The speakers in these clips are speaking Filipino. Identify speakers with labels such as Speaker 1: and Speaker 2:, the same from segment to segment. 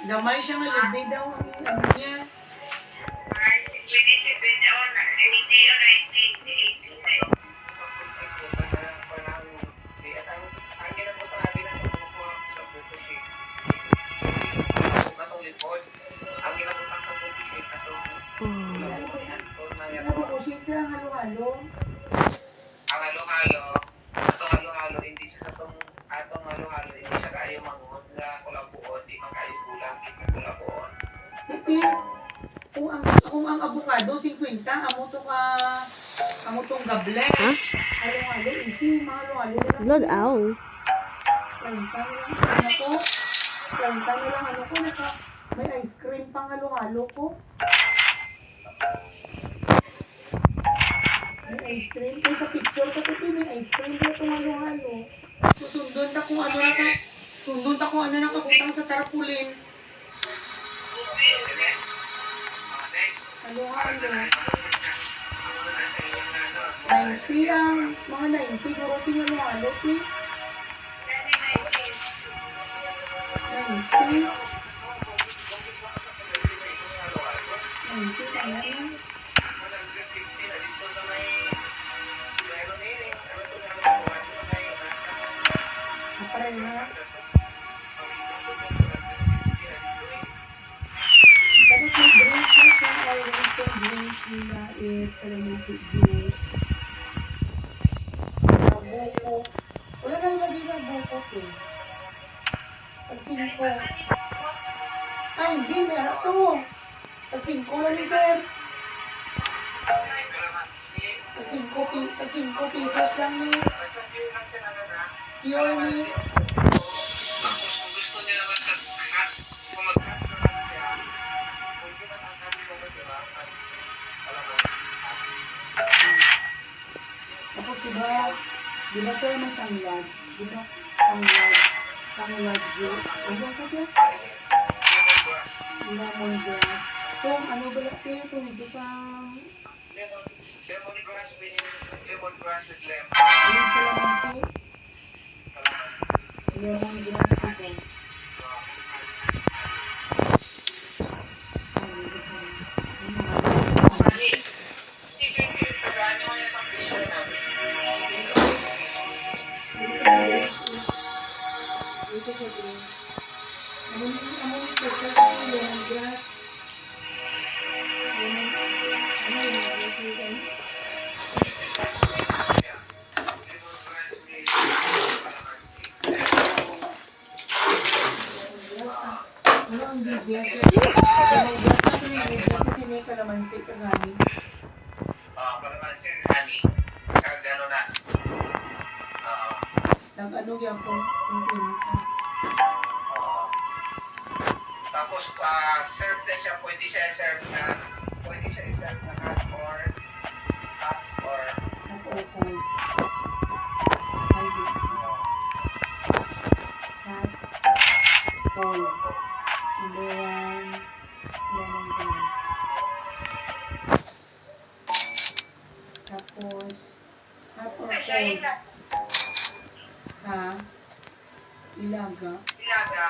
Speaker 1: Gamay siya nga lubid daw ang ano niya. Halo-halo. Ang halo-halo, atong halo-halo, hindi siya sa atong halo-halo, hindi siya kayo mangon nga kulabuon, di man kayo kulang, di man kulabuon. Hindi. Kung ang avocado, 50, amo tong gable.
Speaker 2: Huh?
Speaker 1: Halo-halo, 80, mahalo-halo na lang.
Speaker 2: Blood ow.
Speaker 1: 30 na lang ano ko, nasa may ice cream pang halo-halo ko. May ice cream. Kaya sa picture ko ito, may ice cream dito halo-halo. Susundon ta kung ano na kabutang sa tarpulin. Halo-halo. 90 ang, mga 90, guro halo-halo, 90. 90 pa na. Tapos may drinks na siya, oriental drinks nila is calamansi juice. Buko. Wala nang lagi na buko ko. Pag-5. Ay, hindi, meron to. Pag-5 lang ni sir. Pag-5 pesos lang ni. Pure ni. Tapos diba sir may tanglad? Diba tanglad juice? Ano sa siya? Lemongrass. Kung ano ba ito? Kung ito sa... Lemongrass with lemon. Ano yung calamansi? Lemongrass ito.
Speaker 2: Ano ang ingredients? Ingredients kasi ingredients kasi may kalamansi kagani.
Speaker 1: Kalamansi, honey. Kag ano na. Oo.
Speaker 2: Nag-ano yan po, simplita.
Speaker 1: Tapos, serve na siya. Pwede siya i-serve na hot or
Speaker 2: Ako cold. Hot, cold. Number 1, lemongrass. Tapos, hot or cold? Ha? Ilaga.
Speaker 1: ilaga.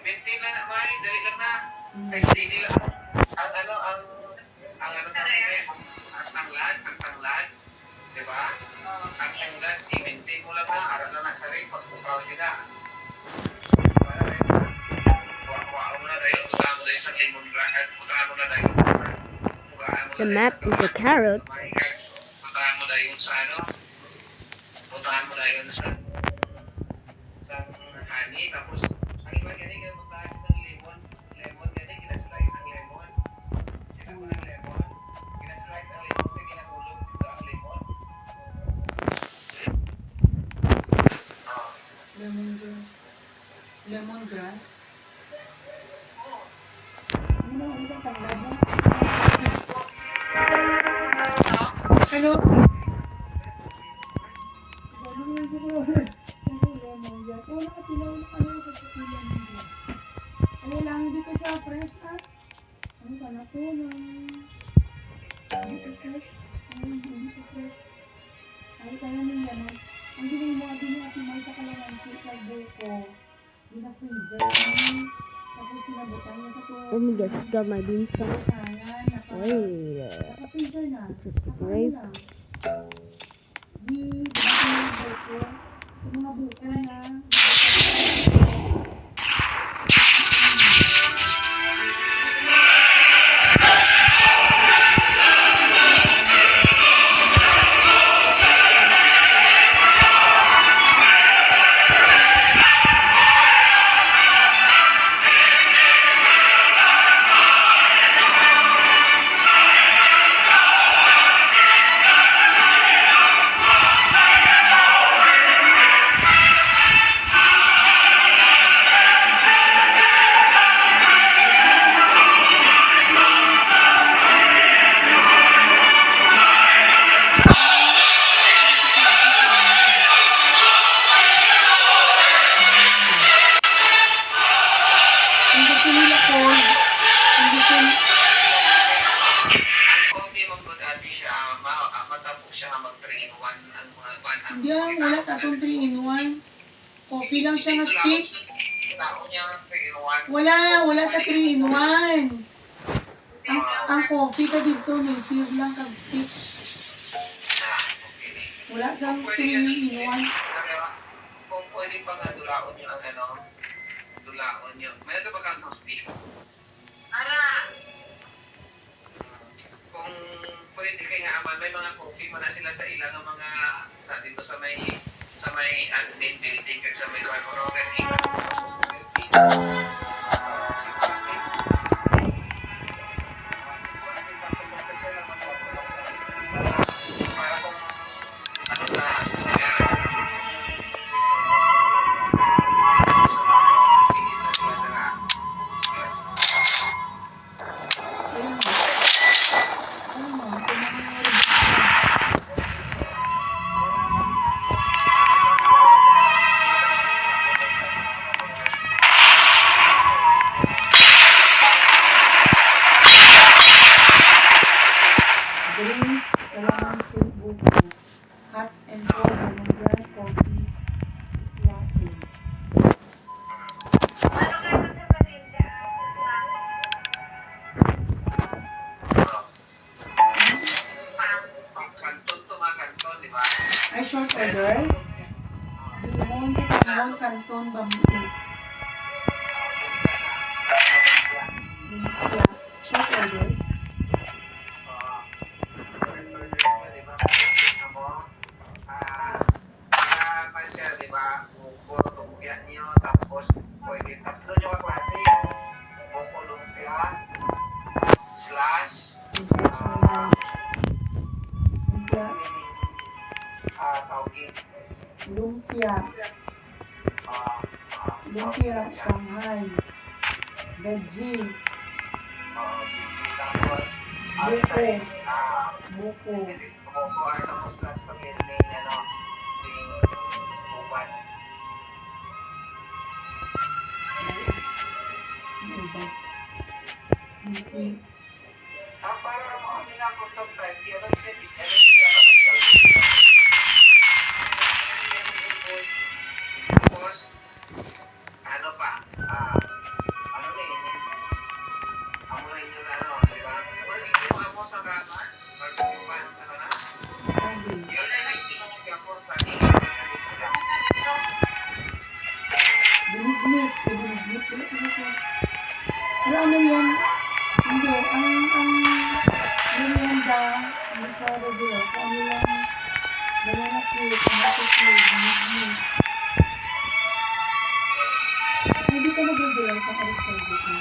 Speaker 1: Maintain na naman. Dali lang na.
Speaker 2: Hmm.
Speaker 1: Ay, steady lang. Ang tanglad. Diba? Ang tanglad, i-maintain mo lang na. Aral na sa rin. Pagpukaw sila. Kuha mo na tayo. Putaan mo tayo sa lemongrass. Putaan mo na tayo.
Speaker 3: The map is a carrot.
Speaker 1: Putaan mo tayo sa ano? Putaan mo tayo sa honey. Tapos, ang iba ganyan, putaan ng lemon. Lemon ganyan, kinaslice ang lemon. Ginagawa ng lemon. Kinaslice ang lemon, kinahulog dito ang lemon.
Speaker 2: Lemongrass. Lemongrass? Ano ang tanglad mo? Ano? Oh, nakatilaw na kami sa papilan nila. Ay, lang dito siya fresh at ano ka na po na dito fresh. Ay, dito fresh. Ay, kaya nung yan. Ang gawin mo, din yung ating may kalamansi sa buko. Gina-freezer. Tapos sinabutan niya sa tuwa.
Speaker 3: Let me guess, it's got my beanstalk.
Speaker 2: Ayan,
Speaker 3: Wait,
Speaker 2: naka-freezer na.
Speaker 3: it's a grape.
Speaker 2: Di, buko. Yung mga buko na. Ang gusto nila cold. Ang gusto nila.
Speaker 1: Ang coffee mo good ate siya, matapok siya mag 3-in-1 ang mga
Speaker 2: Hindi ah, wala tatong 3-in-1. Coffee lang siya na stick.
Speaker 1: Tao niya 3-in-1.
Speaker 2: Wala ta 3-in-1. Ang coffee ka dito, native lang kag stick. Wala sa 3-in-1.
Speaker 1: Kung pwede pang dulaon niyo ang ano, dulaon niyo. May ito ba kang sa stick? Kung pwede kay nga aman, may mga coffee mo na sila sa ilang ng mga sa dito sa may admin building kag sa may Cororogan. Para kung ano sa
Speaker 2: Ayun. Ano mo, pinangalit. Drinks, kalamansi, buko. Hot and cold, lemongrass, coffee, latte.
Speaker 1: kanton to mga kanton, di ba?
Speaker 2: Ay, short order. Limon, katamon, kanton, bamboo. Short order.
Speaker 1: Di ba? Puro tumugyan niyo, tapos pwede tatlo nyo ang klase.
Speaker 2: Ay. Veggie.
Speaker 1: Tapos,
Speaker 2: Buko.
Speaker 1: outside,
Speaker 2: Buko.
Speaker 1: kumukuha ng muslas pag yun may, yung upan.
Speaker 2: Ano ba? Okay.
Speaker 1: Para ano na ako sometimes, di ba siya is siya tapos, ano pa, ano na yun, amurin nyo na di ba? Or hindi mo ako sa kaman, or kung pa, ano na?
Speaker 2: Sabi.
Speaker 1: Yun ay hindi mo ako sa
Speaker 2: Binignit. Binignit. Pero ano yan? Hindi. Ang merienda, hindi siya regular. Kung ano lang, banana cake, tomato cake, binignit. Hindi ka mag-regular sa Ariscaldo ko.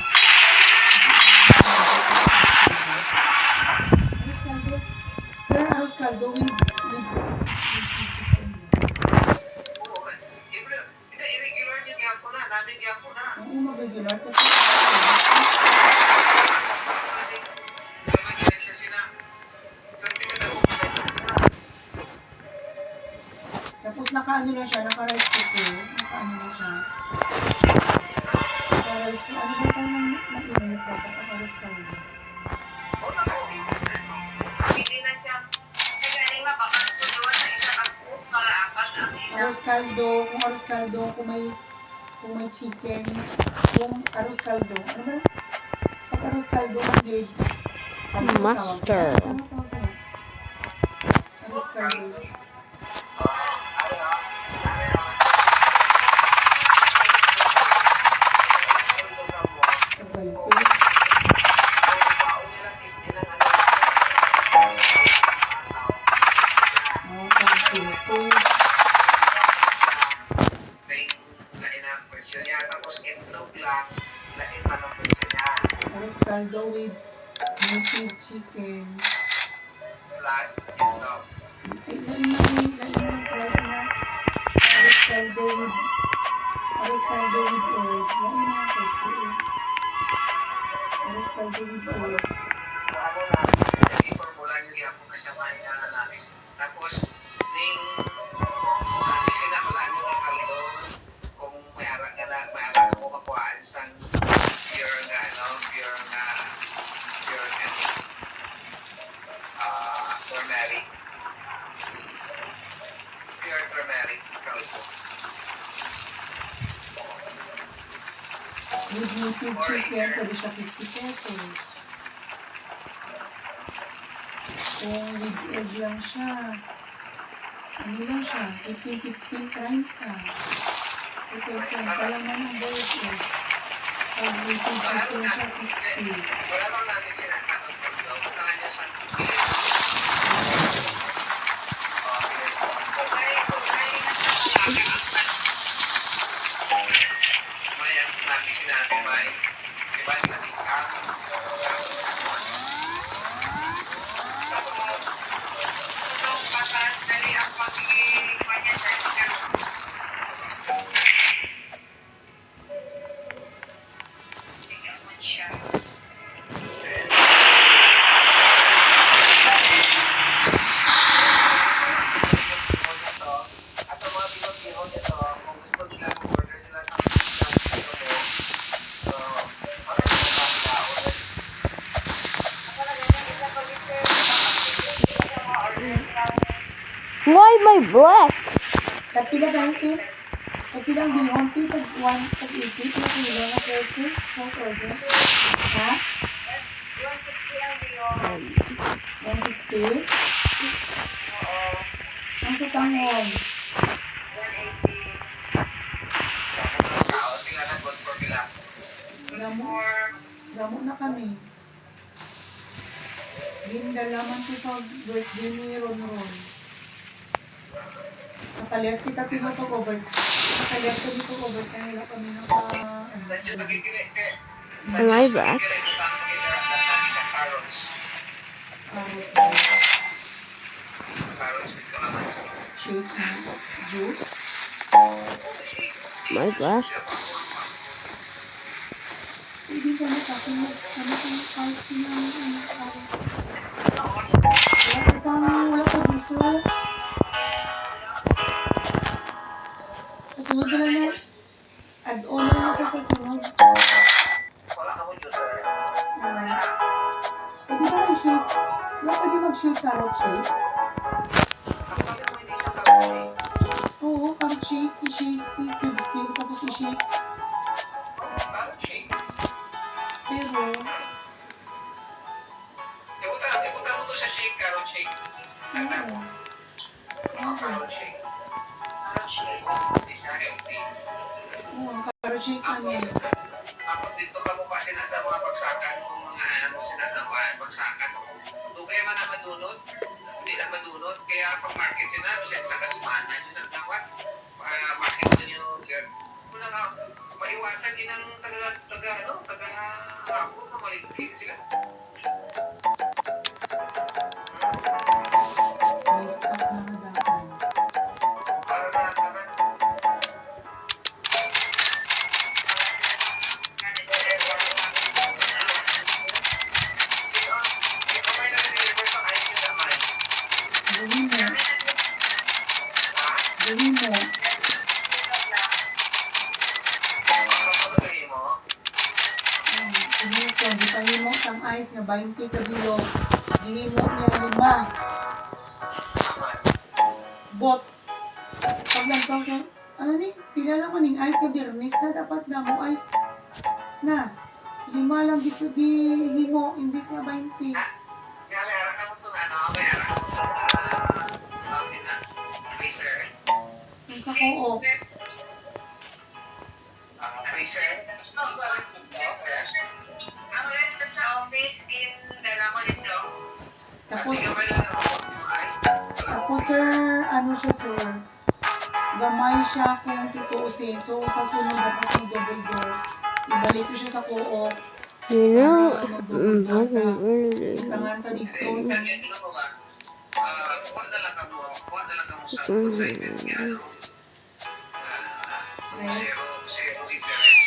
Speaker 2: Ariscaldo? Sir, Ariscaldo with
Speaker 1: Hindi, irregular niya gyapon na, namin gyapon na.
Speaker 2: ang mag-regular kasi tapos naka-ano lang siya, naka-rice cooker. Naka-ano lang siya. Naka-rice cooker. Ano ba tayo ng mainit pa? Naka-rice cooker. Arroz caldo, kung arroz caldo, kung may chicken, kung arroz caldo. Ano ba? Pag arroz caldo, mag-grade.
Speaker 3: Mustard.
Speaker 2: Ano tawag sa'yo? Arroz caldo. Arroz caldo with native chicken.
Speaker 1: Slash itlog.
Speaker 2: Lain ng price na arroz caldo with egg. Lain na ang price. Arroz caldo with egg.
Speaker 1: Ako na, i-formula niyo yan kung kasamahan niya na namin. Tapos, sinakalaan niyo ang kaldo kung may arak mo makuhaan sa pure turmeric. Pure turmeric kaldo.
Speaker 2: With native chicken, pwede siya 50 pesos. Kung with egg lang siya, ano lang siya, 15, 30. Ito, lang na ng boiled egg. Pag native chicken siya, 50.
Speaker 1: Wala bang namin sinasakot kaldo? Punta niyo sa may ang natin sinabi may diba natin
Speaker 3: Why am I black?
Speaker 2: Kapila ganito, kapilang bihon, tag 80, pila kilo na 30, no order. Ha? 160? Ang sutangon. Gamo na kami. Gindalaman ko pag birthday ni Ron. Nakalias kita tinapag-over. Nakalias ko dito overtime. Wala kami naka...
Speaker 3: Am I back?
Speaker 2: Shake na. Juice.
Speaker 3: Am I black?
Speaker 2: Pwede ka na tapos ano kung kahit sinang ano parang wala ka juicer. Sa sunod na lang na add-on na lang siya sa sunod.
Speaker 1: Wala ka mo user.
Speaker 2: Pwede ba mag-shake? Wala pwede mag-shake carrot shake?
Speaker 1: Kapag mo hindi siya kapag
Speaker 2: Oo, carrot shake, i-shake, i-cubes, tapos i-shake.
Speaker 1: carrot shake.
Speaker 2: Pero,
Speaker 1: Ibutan mo to sa shake, carrot shake.
Speaker 2: oo.
Speaker 1: Carrot shake. Carrot shake. Hindi siya healthy.
Speaker 2: Oo, ang carrot shake ano.
Speaker 1: Tapos dito ka mo kasi nasa mga bagsakan kung mga ano sinatamaan, bagsakan. Dugay man na madunod, hindi na madunod. Kaya pag market sila, bisan sa kasumana yun ang dapat. Market nyo yung girl. Kung nga, maiwasan din ang taga-hapon na maligpit sila.
Speaker 2: May stock na madaan.
Speaker 1: Para na. Ikaw may nag-deliver sa ayos yung damay.
Speaker 2: Gawin mo.
Speaker 1: Ha?
Speaker 2: Gawin mo.
Speaker 1: Kapag mo,
Speaker 2: Minsan, gipahin mo ang ice nga 20 ka bilog. Gihimo niya 5.
Speaker 1: aman.
Speaker 2: Bot. Pag lantaw siya, ano ni? Pila lang ko ning ice ka birnis na dapat na mo ice. Na. 5 lang gusto gihimo imbis na 20.
Speaker 1: Kaya may harap ka mo itong ano, may harap ka mo itong freezer.
Speaker 2: Ang sa ko
Speaker 1: Freezer? Ako lang sa office, dala ko nito.
Speaker 2: Tapos,
Speaker 1: Hindi ka ba lang ay?
Speaker 2: tapos sir, ano siya sir? Gamay siya kung tutuusin. So, sa sunod dapat yung double door. Ibalik ko siya sa co-op.
Speaker 3: You know,
Speaker 2: Itangan ka dito sa...
Speaker 1: Ano ba ba? Kuha na lang ka mo sa excited niya, ano? Zero interest.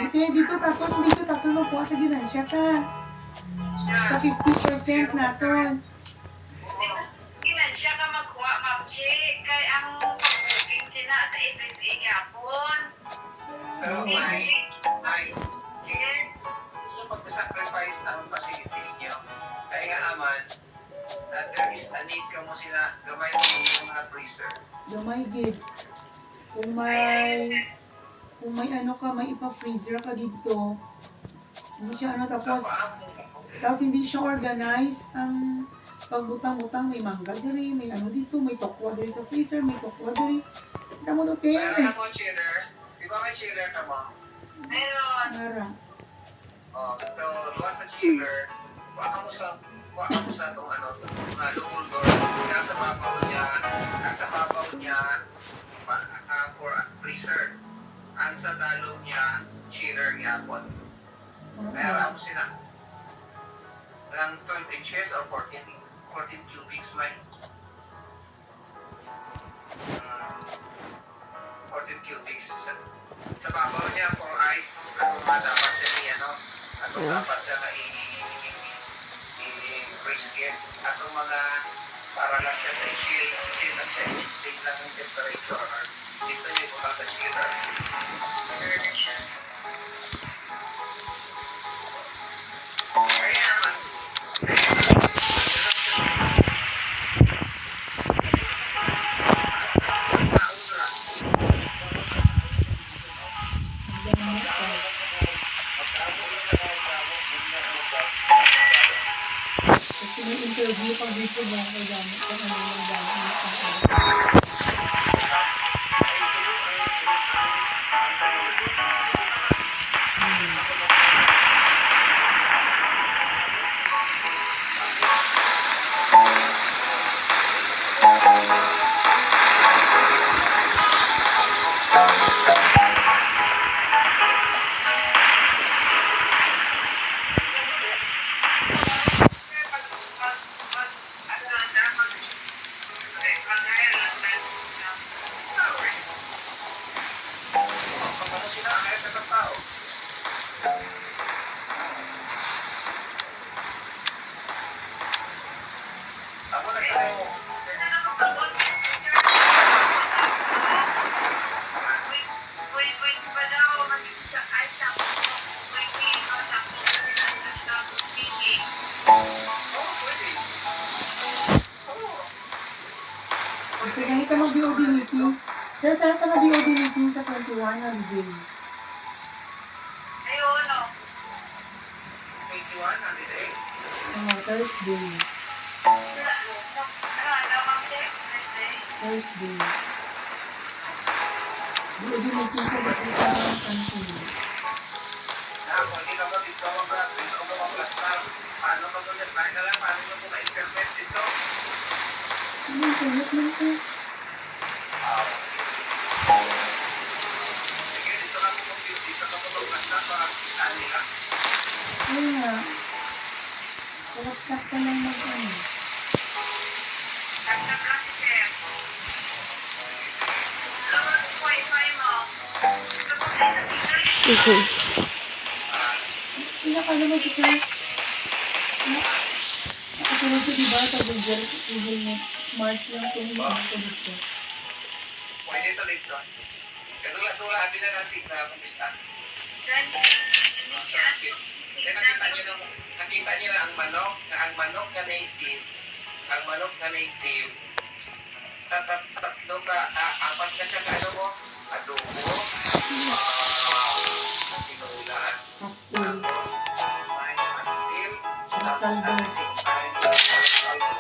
Speaker 2: Dito taton magkuha sa ginansya ka. Sa 50% naton.
Speaker 4: Ilan siya ka magkuha, Ma'am J, kay ang pag-booking sila sa FFA kapon.
Speaker 1: Pero may,
Speaker 4: Sige.
Speaker 1: yung pag-sacrifice ng facilities niyo, kaya nga naman, there is a need ka mo sila, gamay mo yung mga freezer.
Speaker 2: Gamay gid. Kung may ano ka, may ipa-freezer ka dito. Hindi siya ano tapos hindi siya organized ang pagbutang-butang, may mangga diri, may ano dito, may tokwa diri sa freezer, may tokwa diri. Kita mo to,
Speaker 1: Meron
Speaker 2: te.
Speaker 1: ka mo chiller, di ba may chiller ka mo?
Speaker 4: Meron.
Speaker 2: Mara.
Speaker 1: So, luwas sa chiller, kuha ka mo sa itong ano, lukol door, nasa babaw niya, for freezer. Ang sa dalong niya, chiller yapon. Meron mo sila. Ilang 12 inches or 14 cubics man. 14 cubics. Sa babaw niya for ice, ano dapat siya dapat siya na i-brisket. Atong mga para lang siya sa chill lang ang temperature. Dito niyo buka sa chiller.
Speaker 4: Meron siya.
Speaker 1: Kaya naman,
Speaker 2: Tapos kung may interview pag dito mo, kaya gamit sa kanila gamit. Sir, ganito mag-BOD meeting. Sir, saan ka na BOD meeting sa 21 ng June?
Speaker 4: Ayun, no.
Speaker 1: 21, holiday.
Speaker 2: Thursday.
Speaker 4: Ano, Ma'am Che? Thursday.
Speaker 2: Thursday. BOD meeting sa kantin.
Speaker 1: Hindi ka ba dito mag-plastar? Paano ka ba nag-buy na lang? Paano mo ma-internet dito?
Speaker 2: Ano yung tulot lang ko?
Speaker 1: Sige, dito ka mag-plastar para kitaan nila.
Speaker 2: Ayun nga. Tulot-tak ka lang mag-ano.
Speaker 4: Tagtag lang si Sir. Lawan ko wifi mo. Kapag sa signal,
Speaker 3: Mhm.
Speaker 2: Pinaka naman si Sir. Nakasunod ko diba sa Google Net. Smart lang kung yung ano ko dito.
Speaker 1: Pwede ito dito. Katulad, habi na ng signal kung bista.
Speaker 4: then, hindi siya.
Speaker 1: Kaya nakita niyo na ang manok na native, sa tatlo ka, apat na siya ka ano mo, adobo, sinulan,
Speaker 2: Pastel.
Speaker 1: may pastil,
Speaker 2: Tapos kaldo.
Speaker 1: kaldo.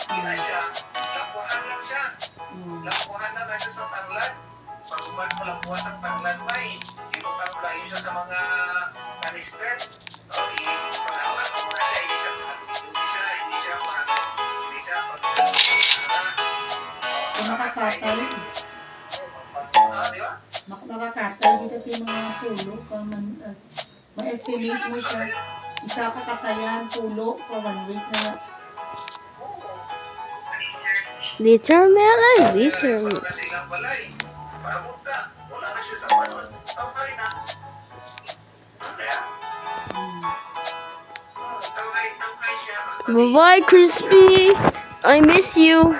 Speaker 1: Kita siya, lapuhan lang siya.
Speaker 2: Hmm.
Speaker 1: Lapuhan na siya sa tanglad. Pag-uman mo lapuhan sa tanglad may, ibutang mo lang siya sa mga kanister. So, ipanawan mo muna siya, hindi siya
Speaker 2: So, makakatay.
Speaker 1: di ba?
Speaker 2: Makakatay dito yung mga pulo. Ma-estimate mo siya. Isa kakatayan, pulo, for 1 week na.
Speaker 3: Literally, literally.
Speaker 1: Kasi lang balay. Parabot ka. Wala na siya sa panon. Tawagay na. Kaya, tawagay siya.
Speaker 3: Bye-bye, Crispy. I miss you.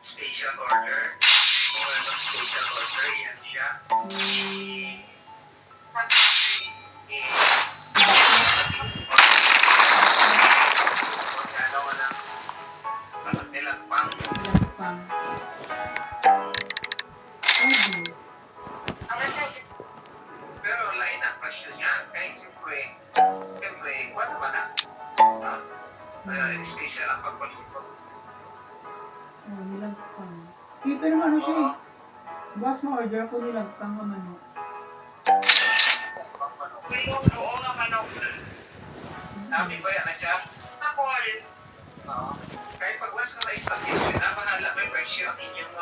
Speaker 1: Special order. Kung ano special order, yan siya.
Speaker 2: Pang.
Speaker 1: Pero lain ang presyo niya. Kaya siyempre, wala naman na. Special ang pagpaluto.
Speaker 2: Nilagpang. Pero ano siya eh. Boss, ma-order ako nilagpang ka manok.
Speaker 4: Oo nga, manok.
Speaker 1: Sabi ko yan na siya.
Speaker 4: Tapol.
Speaker 1: Oo. Kahit pag once na na-stock yun, mahala may presyo ang inyong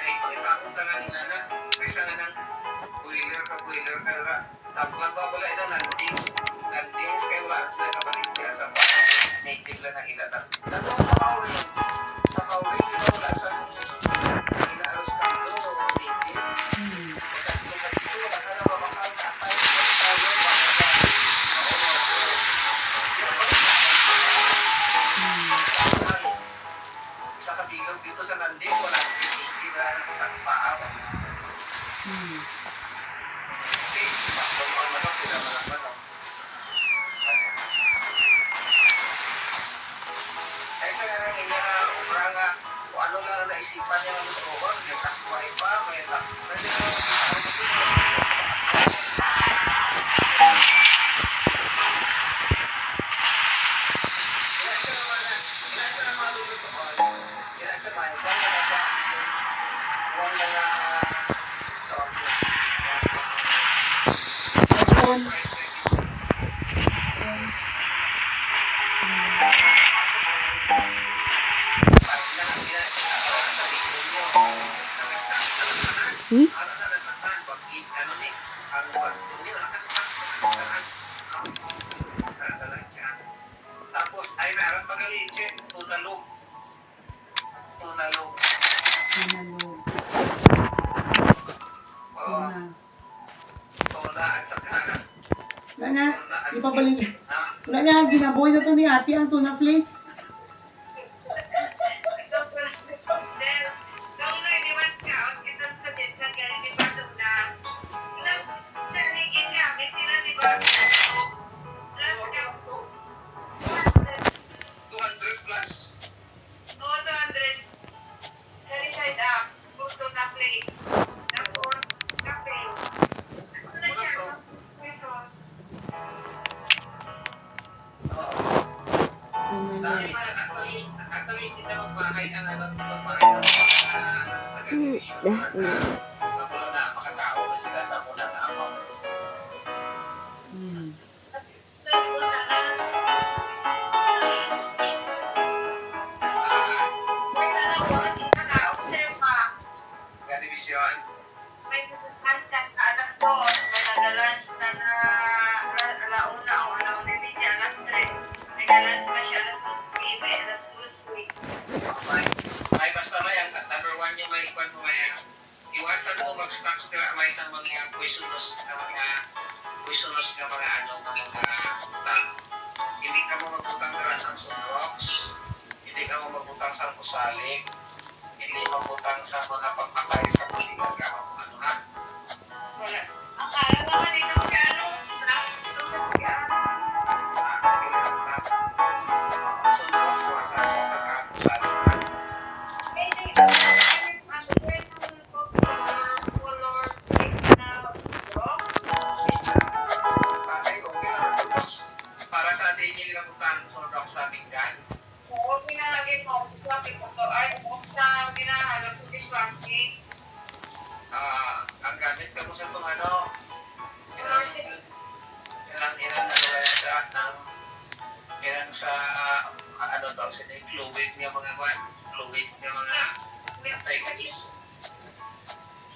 Speaker 1: ay pakita ko talaga nila na kaysa nga ng boiler ka tapos lang ba wala ito landings kaya wala sila kapalit niya sa native lang ang ilatag tapos sa kauwi ito wala sa inaaros ka ito native pagkatlo ka dito wala ka na mabakal kakay tayo sa kabilog dito sa Nandi, wala nang tinitira sa paaw. Kasi, bakit mga manok, sila mga manok. Ay, sa nga nang niya na, ubra nga, kung ano lang ang naisipan niya ng lutuan, may takway pa, may takway
Speaker 3: Hmm?
Speaker 1: Tapos, ay meron pa galiche, tunalog.
Speaker 2: Pinalo.
Speaker 1: Oo, tuna at saka
Speaker 2: Wala na. Ipabalik.
Speaker 1: ha?
Speaker 2: Wala na, ginaboy na to ni ate ang tuna flakes.
Speaker 4: Then, nung nag-iwan ka, kita sa Jensen, kaya di ba ito na, nagiging gamit nila, di ba? Plus ka,
Speaker 1: 200 plus.
Speaker 4: Oo, 200. Side up, gusto na flakes. Tapos, kape. Ano na siya? Pesos.
Speaker 1: Dahil actually, hindi na magbahay ang magbahay ng mga taga-division. Kapag na makatao na sila sa unang ako.
Speaker 4: May dalawa, si naka-observe pa.
Speaker 1: Taga-division.
Speaker 4: May pupuntan ka alas 2, may nag-lunch na alauna o alauna hindi alas 3. May nag-lunch pa siya alas 2, may alas 2.
Speaker 1: May basta may ang number one yung may ikwan mo may iwasan mo mag-snacks na may isang mga poisonous na mga hindi ka mo magbutang dara sa sunrocks, hindi ka mo magbutang sa kusaling, hindi magbutang sa mga pagpakay sa puligaga o ano ha.
Speaker 4: Wala. Ang kala naman dito sa ano, last dito sa pagkaan.
Speaker 1: Para sa atin yung ilabutan sunrocks sa pinggan.
Speaker 4: Oo, pinalagay mo. Sabi ko to, ay, sa pinahalap ko dishwashing.
Speaker 1: Ang gamit ka mo sa itong ano,
Speaker 4: Washing.
Speaker 1: ilang ano kaya sa ilang sa ano daw sa fluid nga mga fluid nga mga anti-squeeze.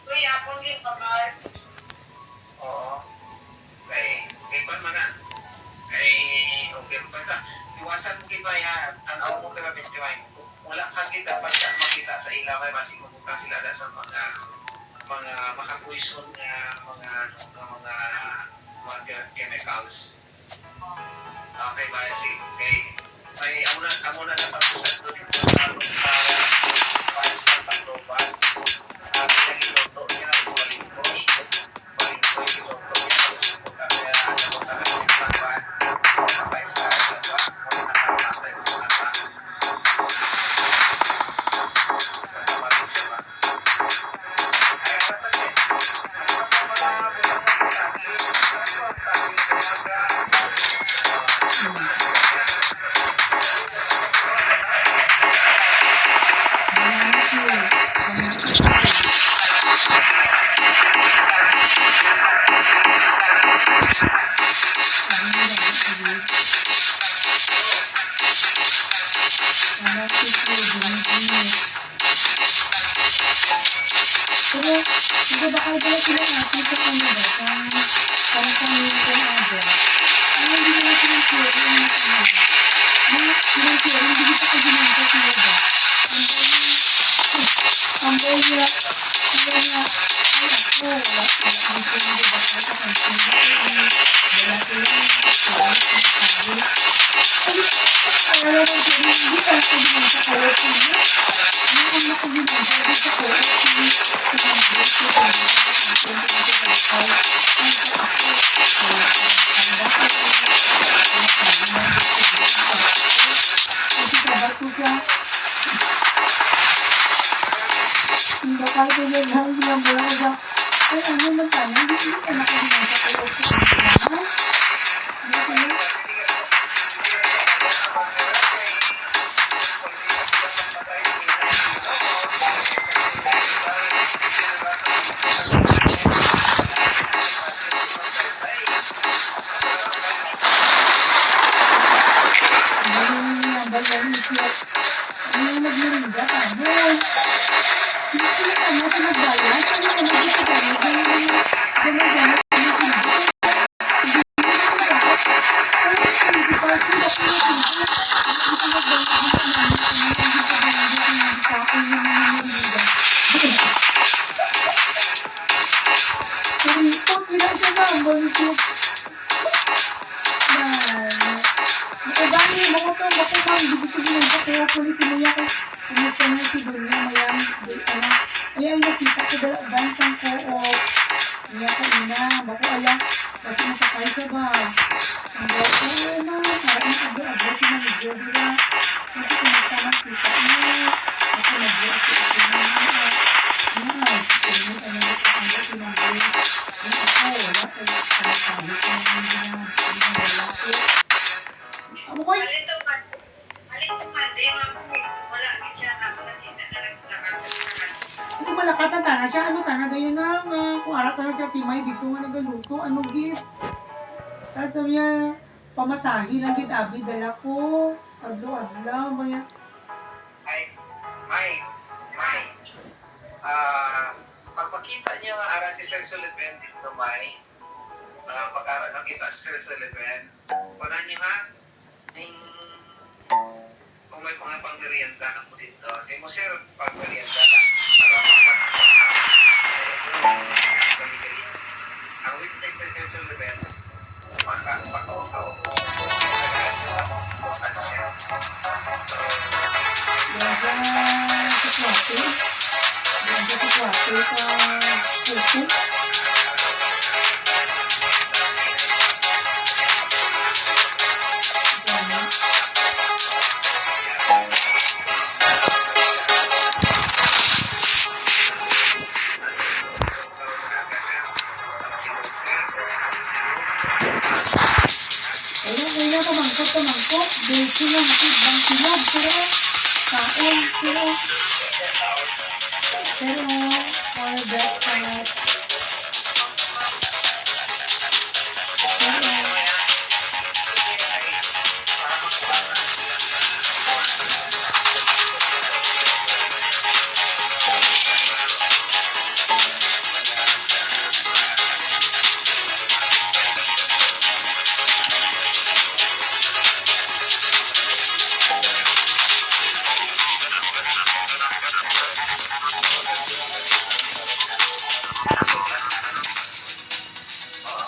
Speaker 4: Uy, apon din, bakal.
Speaker 1: Oo. Kay kung man na. Kay okay basta iwasan mo kaya tanaw mo kaya bitiway. Wala ka kita basta makita sa ilamay basi mo buka sila da sa mga makapoison nga mga chemicals. Okay ba si kay may amo na napag-usap doon dito sa pagpapaloban. Niluto niya sa Walingkoy. Walingkoy niluto niya sa kaya kapay sa dalawa kung nakapatay mo na ba. Kapatid siya ba? Kaya kapatid,
Speaker 2: Pero, hindi ba kayo pala sila natin sa kanila sa parang community agad. Ano hindi nila silang theory ang mga silang theory, hindi kita ka ginagawa sa iba. Ang boya, ay ako, wala dito hindi ba kayo sa kanila, wala sila, ay alam mo, hindi ka sa ginagawa sa kaya sila. Ano ang nakaginagawa sa kaya sila? Nah, ako ma'am, hindi ko ginagawa kaya puli sinuya ko. Kumusta na si Dunya, mayang, ay nakita ko bansang ko o niya ka ina, bako ala, kasi nasakay siya ba? Ang bako, ma, parang nag-abo siya na medyo, diba? Kasi kumusta na kita niya, ako nag-abo siya na ano na sa kanila sinabay, ako, wala ko, sabi ko na wala ko. Amo ko,
Speaker 4: Alito man, di wala din siya nakakita na nagkakasaksakan.
Speaker 2: ano malakatan tana siya, ano tana dayon na nga, kung arat na siya timay dito nga nagaluto, ano gift. Tapos sabi niya, pamasahi lang gid abi dala ko, adlaw-adlaw ba yan.
Speaker 1: Ay, May, pagpakita niyo nga ara si Sir Sullivan dito, May, pag-ara nakita si Sir Sullivan, wala niyo nga, kung may mga pang-merienda na po dito, say mo, Sir, pang-merienda na, para ang witness ni Sir Sullivan, makakapakaw-kaw po, ano siya.
Speaker 2: Diyan sa kwate, ka puso. Ayun, pamangkot, dito lang, bang silog, siro, kaon, siro, for breakfast, siro.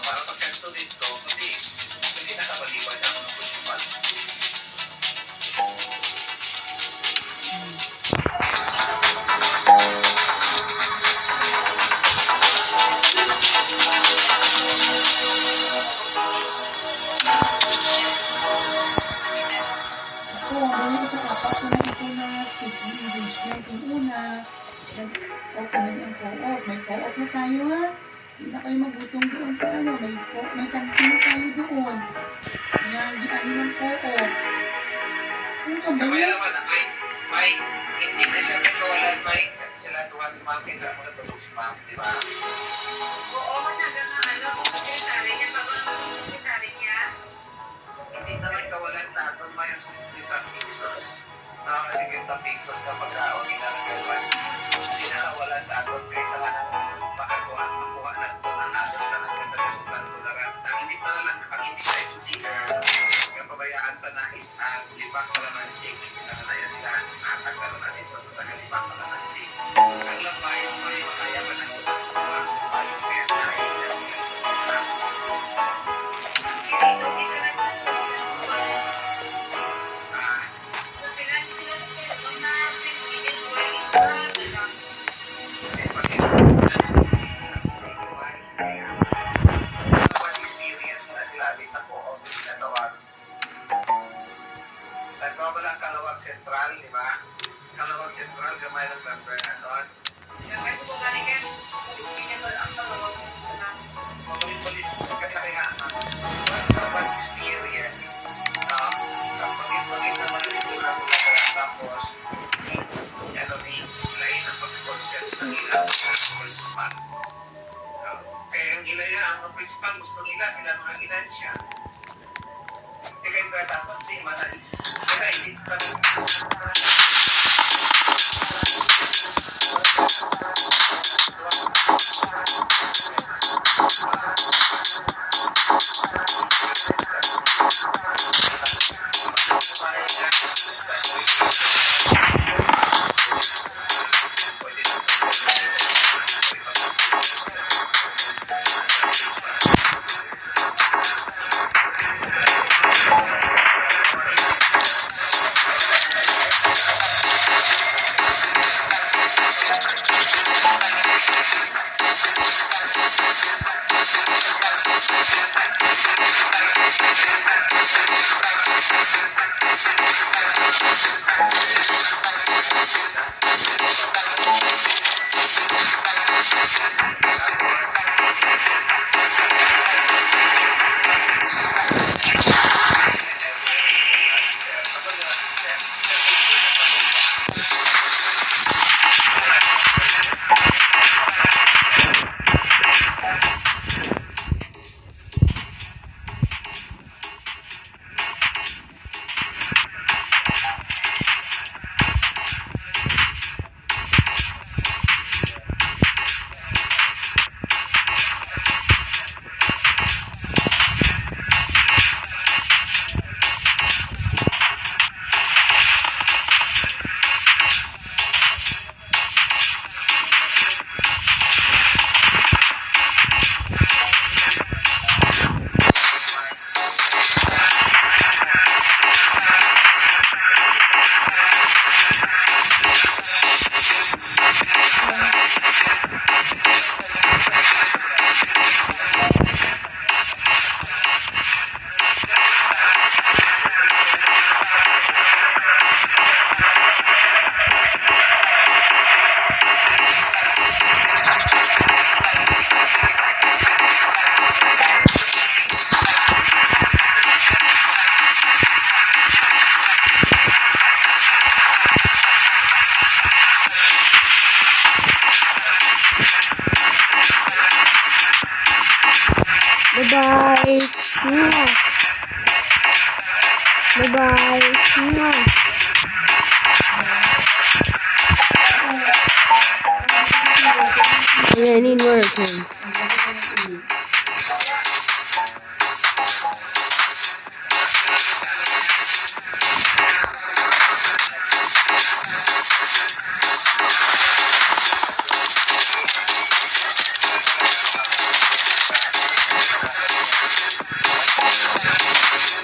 Speaker 1: Para pagkanto dito, hindi nakabaliwan ang mga principal.
Speaker 2: Ako, ngayon ito apat ko na ito na speaking engagement. Yung una, nag-open na yung co-op. May co-op na tayo ha. Hindi na kayo magutom doon sa ano. May kantin na tayo doon. Kaya hindi ano ng co-op. Ano ka ba
Speaker 1: Kaya
Speaker 2: yan?
Speaker 1: naman, may, hindi na siya nagkawalan, may, sila tuwan ni Ma'am, hindi na magkatulog si Ma'am, di ba?
Speaker 4: Oo, managa nga sekretary niya, bago naman sekretary niya.
Speaker 1: Hindi na may kawalan sa atin, may 50 pesos. Kasi 50 pesos kapag ginagawan. Hindi na kawalan sa atin, kaysa nga makuha na ito ng atos na nagkatagasutan ko na rin. Ang hindi tayo consider, yung pabayaan ta na is libang kalamansi, na tayo sila, nakakaroon na dito sa tagalibang kalamansi. Ang labayan mo yung kaya pa ng mga kaya na
Speaker 4: Dito na sila sa kailan sila sa mga 15 minutes while is lang.
Speaker 1: experience mo na sila sa co-op na tawag. Nagkabala ang Kalawag Central, di ba? Kalawag Central, gamay ng member na doon.
Speaker 4: Yung ay kung galing yan, pinabal ang kalawag sa mga.
Speaker 1: Mabulit-bulit kasi kaya mas experience, no? Kapag-ibagin naman ang itulang mo na tapos lain ang pag-concept ng ilang principal. Kaya ang ilaya, ang mga principal gusto nila sila mga ginansya. Kaya yung sa atin, di man kaya hindi pa
Speaker 3: Bye-bye. Mwah. Bye-bye. Mwah. Yeah, I need more returns.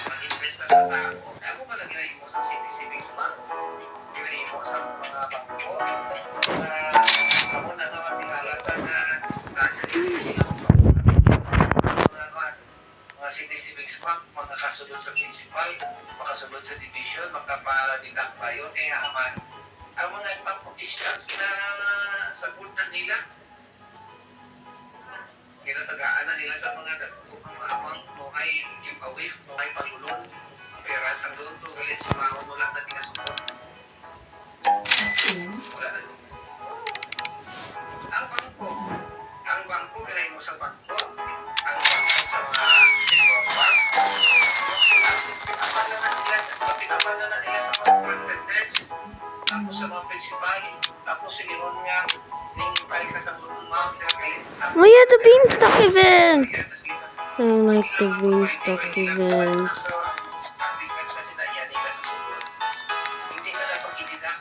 Speaker 1: Mag-invest ka sa tao. Kaya mo malagay mo sa City Civics Bank. Ilagay mo sa mga bangko. Ako na naman tinalata na nasa mga City Civics Bank, mga kasunod sa principal, makasunod sa division, makapalitak tayo. Kaya naman, ang mga top officials na sagutan nila, kinatagaan na nila sa mga amang mukhay giveaways, mukhay pangulong, pera sa doon to, galit sa mga unulang na tinasupot. Wala na. Ang bangko, ganay mo sa bangko. Ang bangko sa mga discount bank. Pinapan na nila sa mga preference. Tapos sa mga principal. Tapos sinihon nga, file ka sa blue mount, sila galit.
Speaker 3: Oh yeah, the Beanstalk event. I don't like the Beanstalk event.
Speaker 1: Hindi na napag-ididak.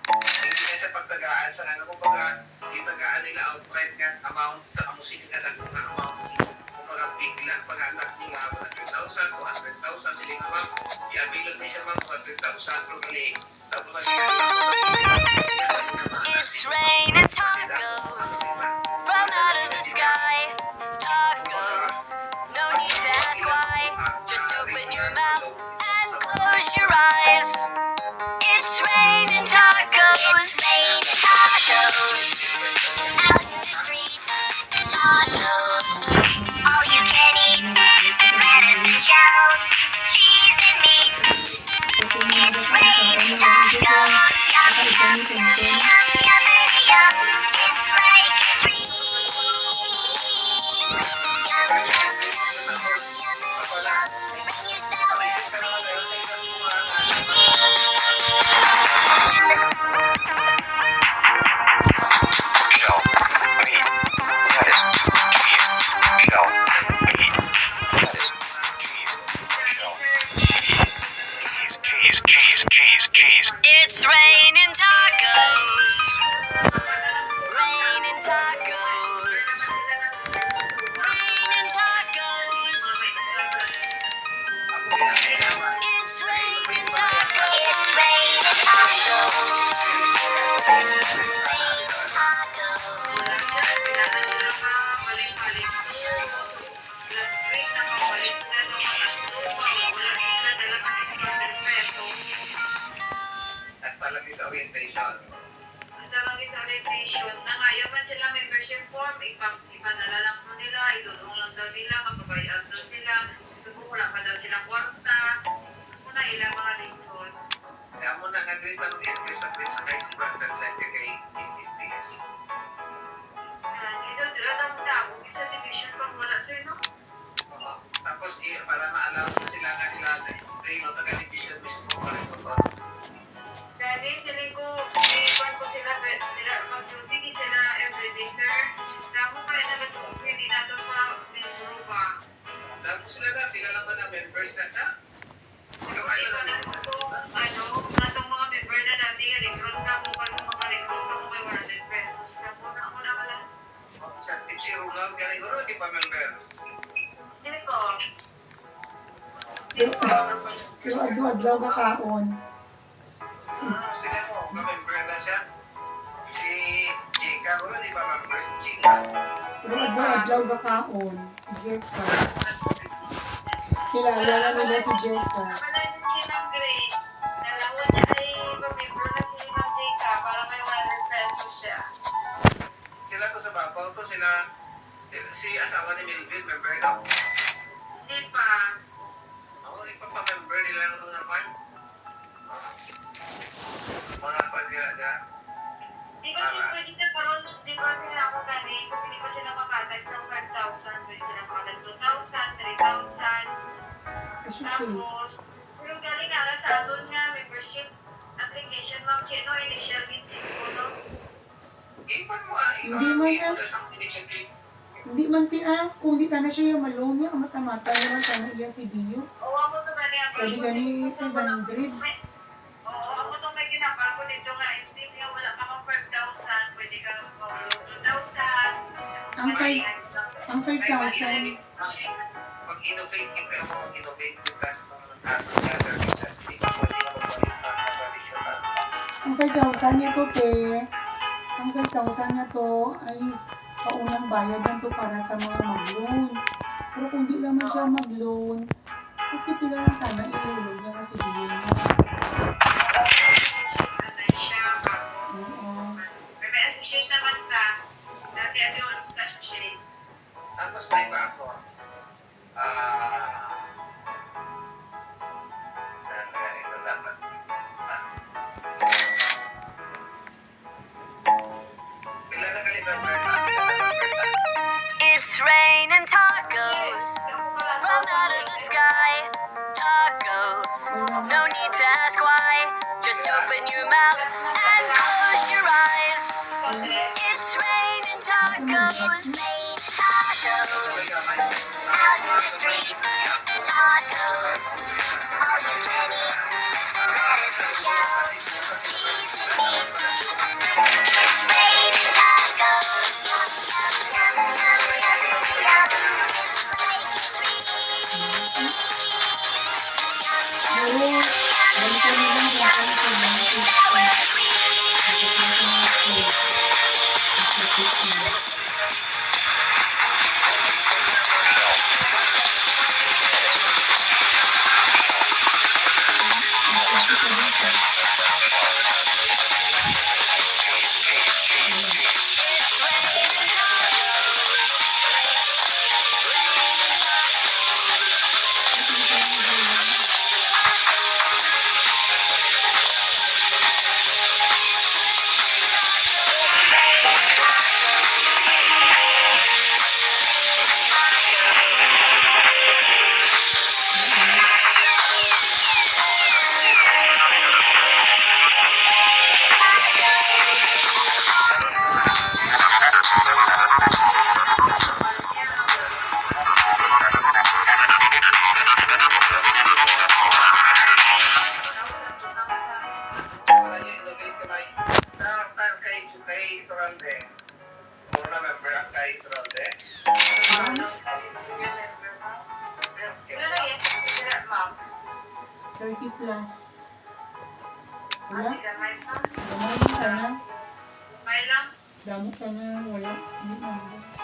Speaker 1: Hindi na sa pagtagaan sa ano, kumbaga, itagaan nila outright nga amount sa amusin nila na kung amount. Kumbaga, bigla, pag-anak nila, 100,000, 200,000, siling ma'am, i-abilan na siya ma'am, 200,000, pero gali, tapos na siya,
Speaker 5: It's raining tacos from out of the sky. Tacos, no need to ask why. Just open your mouth and close your eyes. It's raining tacos. Raining tacos. Out in the street, tacos. All you can eat, lettuce and shells, cheese and meat. It's raining tacos. Yum, yum, yum, yum, yummity, yum. It's like a dream. Yum, yum, yum, yum, yummity, yum. Bring yourself
Speaker 6: Shell, meat, lettuce, cheese, shell, meat, lettuce, cheese, shell, cheese.
Speaker 5: It's raining tacos. Raining tacos. Raining tacos. It's raining tacos. It's raining tacos.
Speaker 1: hasta lang sa orientation.
Speaker 4: Basta lang sa orientation, na ngayon man sila membership form, ipadala lang mo nila, idulong lang daw nila, magbabayad daw sila, wala pa daw silang kwarta, muna ilang mga reason.
Speaker 1: Kaya mo na nag-rita ng interest sa kay si Brandon na kay ISTS.
Speaker 4: Ito, alam mo na, kung isa division pang wala sa'yo, no?
Speaker 1: Oo. Tapos para ma-allow na sila nga sila train o taga-division mismo para ito to.
Speaker 4: Dahil sila ko, iwan ko sila, mag-duty sila everyday, sir. Damo kayo na sa hindi na ito pa, minuro pa.
Speaker 1: Tapos sila na, pila lang ba na members na na? Ikaw
Speaker 4: Kasi
Speaker 1: ayaw
Speaker 4: ko
Speaker 1: na.
Speaker 4: na ito, natong mga member na dati, recruit na mo, pag mga recruit na mo, may 100 pesos. Ako na wala.
Speaker 1: Sa tip si Ronald, kaya siguro di pa member.
Speaker 4: Hindi ko.
Speaker 2: Pero adlaw ka kaon.
Speaker 1: Sila mo, ka-member na siya. Si Chika, wala di pa member si Chika.
Speaker 2: Pero adlaw ka kaon. Si Jeka. Kilala na nila si Jeka.
Speaker 4: Wala si Ma'am Grace. Nalawan niya ay member na si Ma'am Jeka para may 100 pesos siya.
Speaker 1: Sila to sa Bapaw to, sila si asawa ni Melvin, member ka.
Speaker 4: Hindi pa.
Speaker 1: Ako, ipapamember nila ng mga man. Mga pagkira.
Speaker 4: Hindi Di ba sila pwede na karoon, di ba ako gani, kung hindi pa sila makatag sa 5,000, pwede sila makatag 2,000, 3,000,
Speaker 2: Kasi siya.
Speaker 4: tapos, pero galing nga sa aton nga, membership application, ma'am, Chino, initial needs ko, no?
Speaker 1: Ipan mo
Speaker 2: Hindi mo yan.
Speaker 1: sa initiative.
Speaker 2: Hindi man ti kung di na siya yung malong niya, ang mata-mata naman sana iya si Dio.
Speaker 4: Oo, ako to gani, ang
Speaker 2: Pwede gani 500.
Speaker 4: Oo, ako to may ginapal ko dito nga, instead nga wala ka kang 5,000, pwede ka mag 2,000.
Speaker 2: Ang 5,000.
Speaker 1: Mag-innovate ka, pero mag-innovate yung task ng services. Hindi ka pwede na mag-innovate ng traditional.
Speaker 2: Ang 5,000 niya to, te. Ang 5,000 niya to ay paunang bayad lang to para sa mga mag-loan. Pero kung di naman siya mag-loan, kasi pila lang sana i-loan niya kasi Dio niya.
Speaker 4: Anay siya, bago.
Speaker 2: Oo.
Speaker 4: May associate naman ka. Dati ano yung associate?
Speaker 1: Tapos may iba ako. Ito dapat. Pila na ka-November na?
Speaker 5: It's raining tacos from out of the sky. Tacos, no need to ask why. Just open your mouth and close your eyes. It's raining tacos. Tacos out in the street. Tacos, all you can eat. Lettuce and shells, cheese and meat. It's raining tacos. Yum, yum, yum, yum, yum, yum. It's like a dream.
Speaker 2: Pero, balikan mo lang kung ano sa mga
Speaker 1: Wala niya innovate ka may kay Toralde. Puro na member ang kay Toralde.
Speaker 4: Pero na yan, sila, ma'am.
Speaker 2: 30 plus. Wala?
Speaker 4: Ate, gamay pa.
Speaker 2: Damo ka na.
Speaker 4: May lang.
Speaker 2: Damo ka na. Wala. Hindi na.